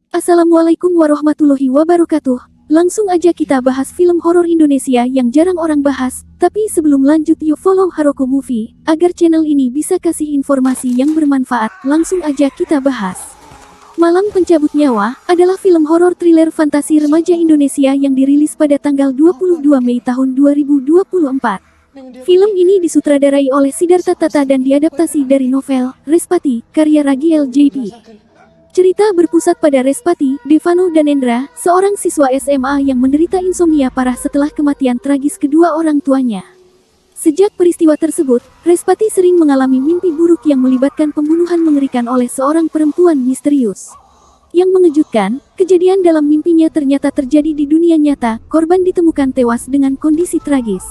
Assalamualaikum warahmatullahi wabarakatuh. Langsung aja kita bahas film horor Indonesia yang jarang orang bahas. Tapi sebelum lanjut, yuk follow Haroko Movie agar channel ini bisa kasih informasi yang bermanfaat. Langsung aja kita bahas. Malam Pencabut Nyawa adalah film horor thriller fantasi remaja Indonesia yang dirilis pada tanggal 22 Mei tahun 2024. Film ini disutradarai oleh Siddhartha Tata dan diadaptasi dari novel Respati, karya Ragi LJP. Cerita berpusat pada Respati, Devano dan Endra, seorang siswa SMA yang menderita insomnia parah setelah kematian tragis kedua orang tuanya. Sejak peristiwa tersebut, Respati sering mengalami mimpi buruk yang melibatkan pembunuhan mengerikan oleh seorang perempuan misterius. Yang mengejutkan, kejadian dalam mimpinya ternyata terjadi di dunia nyata. Korban ditemukan tewas dengan kondisi tragis.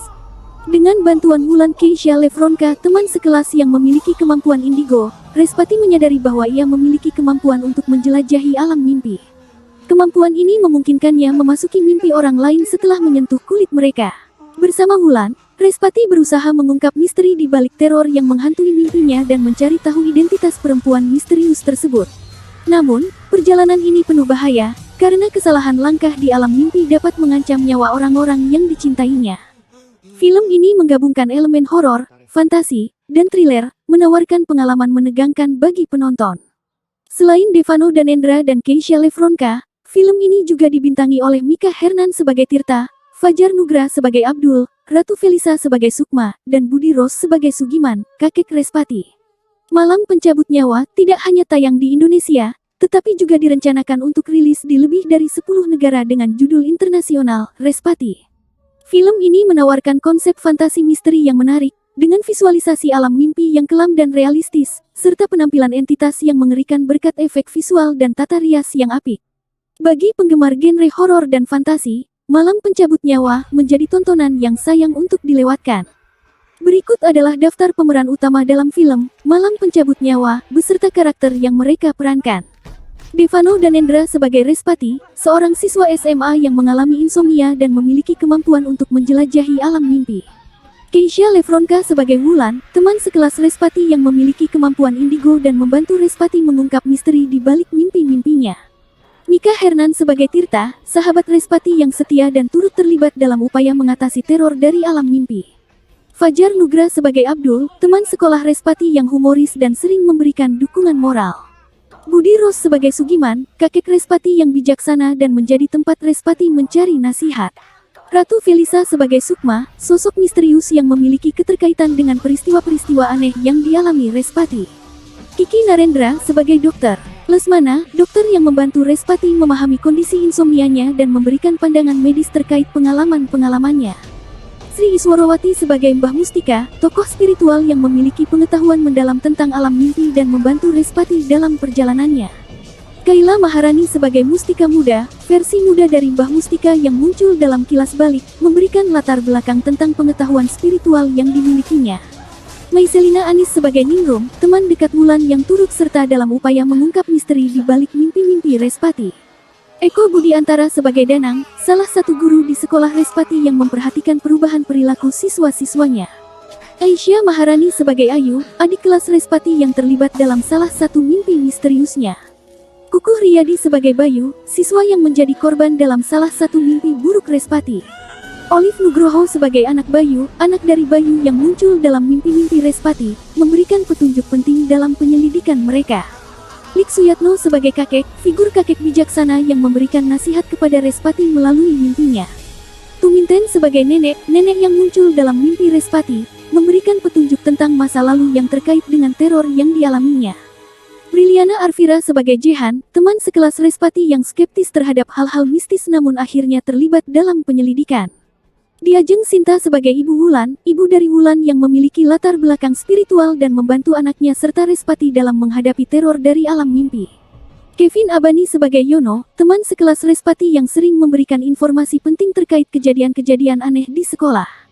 Dengan bantuan Wulan Keisha Lefronka, teman sekelas yang memiliki kemampuan indigo, Respati menyadari bahwa ia memiliki kemampuan untuk menjelajahi alam mimpi. Kemampuan ini memungkinkannya memasuki mimpi orang lain setelah menyentuh kulit mereka. Bersama Wulan, Respati berusaha mengungkap misteri di balik teror yang menghantui mimpinya dan mencari tahu identitas perempuan misterius tersebut. Namun, perjalanan ini penuh bahaya, karena kesalahan langkah di alam mimpi dapat mengancam nyawa orang-orang yang dicintainya. Film ini menggabungkan elemen horor, fantasi, dan thriller, menawarkan pengalaman menegangkan bagi penonton. Selain Devano dan Endra dan Keisha Lefronka, film ini juga dibintangi oleh Mika Hernan sebagai Tirta, Fajar Nugra sebagai Abdul, Ratu Felisa sebagai Sukma, dan Budi Rose sebagai Sugiman, kakek Respati. Malam Pencabut Nyawa tidak hanya tayang di Indonesia, tetapi juga direncanakan untuk rilis di lebih dari 10 negara dengan judul internasional, Respati. Film ini menawarkan konsep fantasi misteri yang menarik, dengan visualisasi alam mimpi yang kelam dan realistis, serta penampilan entitas yang mengerikan berkat efek visual dan tata rias yang apik. Bagi penggemar genre horor dan fantasi, Malam Pencabut Nyawa menjadi tontonan yang sayang untuk dilewatkan. Berikut adalah daftar pemeran utama dalam film Malam Pencabut Nyawa, beserta karakter yang mereka perankan. Devano dan Endra sebagai Respati, seorang siswa SMA yang mengalami insomnia dan memiliki kemampuan untuk menjelajahi alam mimpi. Keisha Lefronka sebagai Wulan, teman sekelas Respati yang memiliki kemampuan indigo dan membantu Respati mengungkap misteri di balik mimpi-mimpinya. Mika Hernan sebagai Tirta, sahabat Respati yang setia dan turut terlibat dalam upaya mengatasi teror dari alam mimpi. Fajar Nugra sebagai Abdul, teman sekolah Respati yang humoris dan sering memberikan dukungan moral. Budi Rose sebagai Sugiman, kakek Respati yang bijaksana dan menjadi tempat Respati mencari nasihat. Ratu Felisa sebagai Sukma, sosok misterius yang memiliki keterkaitan dengan peristiwa-peristiwa aneh yang dialami Respati. Kiki Narendra sebagai dokter. Lesmana, dokter yang membantu Respati memahami kondisi insomnianya dan memberikan pandangan medis terkait pengalaman-pengalamannya. Sri Iswarawati sebagai Mbah Mustika, tokoh spiritual yang memiliki pengetahuan mendalam tentang alam mimpi dan membantu Respati dalam perjalanannya. Kaila Maharani sebagai Mustika Muda, versi muda dari Mbah Mustika yang muncul dalam Kilas Balik, memberikan latar belakang tentang pengetahuan spiritual yang dimilikinya. Maiselina Anis sebagai Ningrum, teman dekat Wulan yang turut serta dalam upaya mengungkap misteri di balik mimpi-mimpi Respati. Eko Budi Antara sebagai Danang, salah satu guru di sekolah Respati yang memperhatikan perubahan perilaku siswa-siswanya. Aisyah Maharani sebagai Ayu, adik kelas Respati yang terlibat dalam salah satu mimpi misteriusnya. Kukuh Riyadi sebagai Bayu, siswa yang menjadi korban dalam salah satu mimpi buruk Respati. Olive Nugroho sebagai anak Bayu, anak dari Bayu yang muncul dalam mimpi-mimpi Respati, memberikan petunjuk penting dalam penyelidikan mereka. Lik Suyatno sebagai kakek, figur kakek bijaksana yang memberikan nasihat kepada Respati melalui mimpinya. Tuminten sebagai nenek, nenek yang muncul dalam mimpi Respati, memberikan petunjuk tentang masa lalu yang terkait dengan teror yang dialaminya. Briliana Arvira sebagai Jehan, teman sekelas Respati yang skeptis terhadap hal-hal mistis namun akhirnya terlibat dalam penyelidikan. Diajeng Sinta sebagai Ibu Wulan, ibu dari Wulan yang memiliki latar belakang spiritual dan membantu anaknya serta Respati dalam menghadapi teror dari alam mimpi. Kevin Abani sebagai Yono, teman sekelas Respati yang sering memberikan informasi penting terkait kejadian-kejadian aneh di sekolah.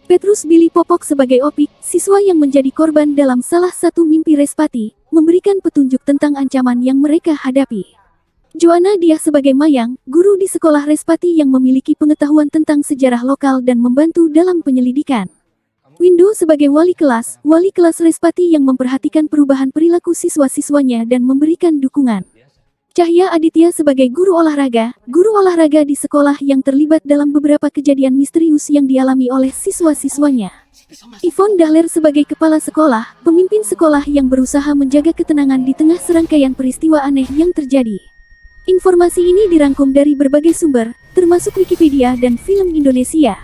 Petrus Billy Popok sebagai Opik, siswa yang menjadi korban dalam salah satu mimpi Respati, memberikan petunjuk tentang ancaman yang mereka hadapi. Joanna Diah sebagai Mayang, guru di sekolah Respati yang memiliki pengetahuan tentang sejarah lokal dan membantu dalam penyelidikan. Windu sebagai wali kelas Respati yang memperhatikan perubahan perilaku siswa-siswanya dan memberikan dukungan. Cahya Aditya sebagai guru olahraga di sekolah yang terlibat dalam beberapa kejadian misterius yang dialami oleh siswa-siswanya. Yvonne Dahler sebagai kepala sekolah, pemimpin sekolah yang berusaha menjaga ketenangan di tengah serangkaian peristiwa aneh yang terjadi. Informasi ini dirangkum dari berbagai sumber, termasuk Wikipedia dan Film Indonesia.